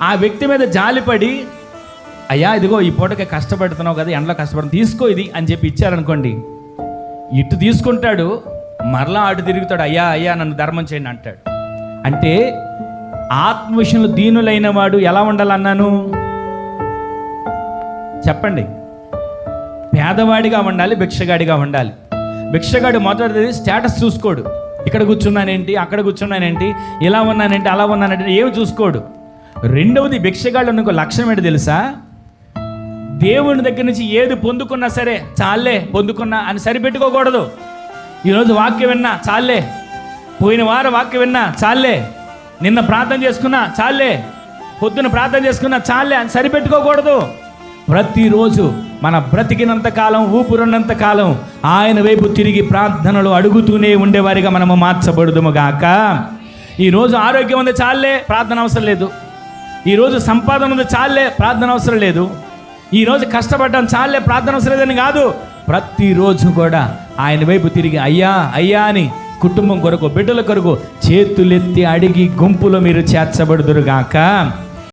ఆ వ్యక్తి మీద జాలిపడి, అయ్యా ఇదిగో ఈ పూటకి కష్టపడుతున్నావు కదా, ఎండలో కష్టపడుతున్నావు, తీసుకో ఇది అని చెప్పి ఇచ్చారనుకోండి, ఇటు తీసుకుంటాడు, మరలా అటు తిరుగుతాడు, అయ్యా అయ్యా నన్ను ధర్మం చేయండి అంటాడు. అంటే ఆత్మ విషయంలో దీనులైన వాడు ఎలా ఉండాలన్నాను చెప్పండి? పేదవాడిగా ఉండాలి, భిక్షగాడిగా ఉండాలి. భిక్షగాడు మొదటిది స్టేటస్ చూసుకోడు, ఇక్కడ కూర్చున్నానేంటి, అక్కడ కూర్చున్నానేంటి, ఇలా ఉన్నానేంటి, అలా ఉన్నానంటే ఏమి చూసుకోడు. రెండవది, భిక్షగాడు ఉన్న లక్షణం ఏంటి తెలుసా? దేవుని దగ్గర నుంచి ఏది పొందుకున్నా సరే చాలే పొందుకున్నా అని సరిపెట్టుకోకూడదు. ఈరోజు వాక్యం విన్నా చాలే, పోయిన వారం వాక్యం విన్నా చాలే, నిన్న ప్రార్థన చేసుకున్నా చాలే, పొద్దున ప్రార్థన చేసుకున్నా చాలే అని సరిపెట్టుకోకూడదు. ప్రతిరోజు మన బ్రతికినంత కాలం, ఊపిరున్నంత కాలం ఆయన వైపు తిరిగి ప్రార్థనలు అడుగుతూనే ఉండేవారిగా మనము మార్చబడుదుము గాక. ఈరోజు ఆరోగ్యం ఉంది చాలే, ప్రార్థన అవసరం లేదు. ఈరోజు సంపాదన ఉంది చాలే, ప్రార్థన అవసరం లేదు. ఈరోజు కష్టపడ్డాను చాలే, ప్రార్థన అవసరం లేదని కాదు. ప్రతిరోజు కూడా ఆయన వైపు తిరిగి అయ్యా అయ్యా అని కుటుంబం కొరకు, బిడ్డల కొరకు చేతులెత్తి అడిగి గుంపులో మీరు చేర్చబడుదురుగాక.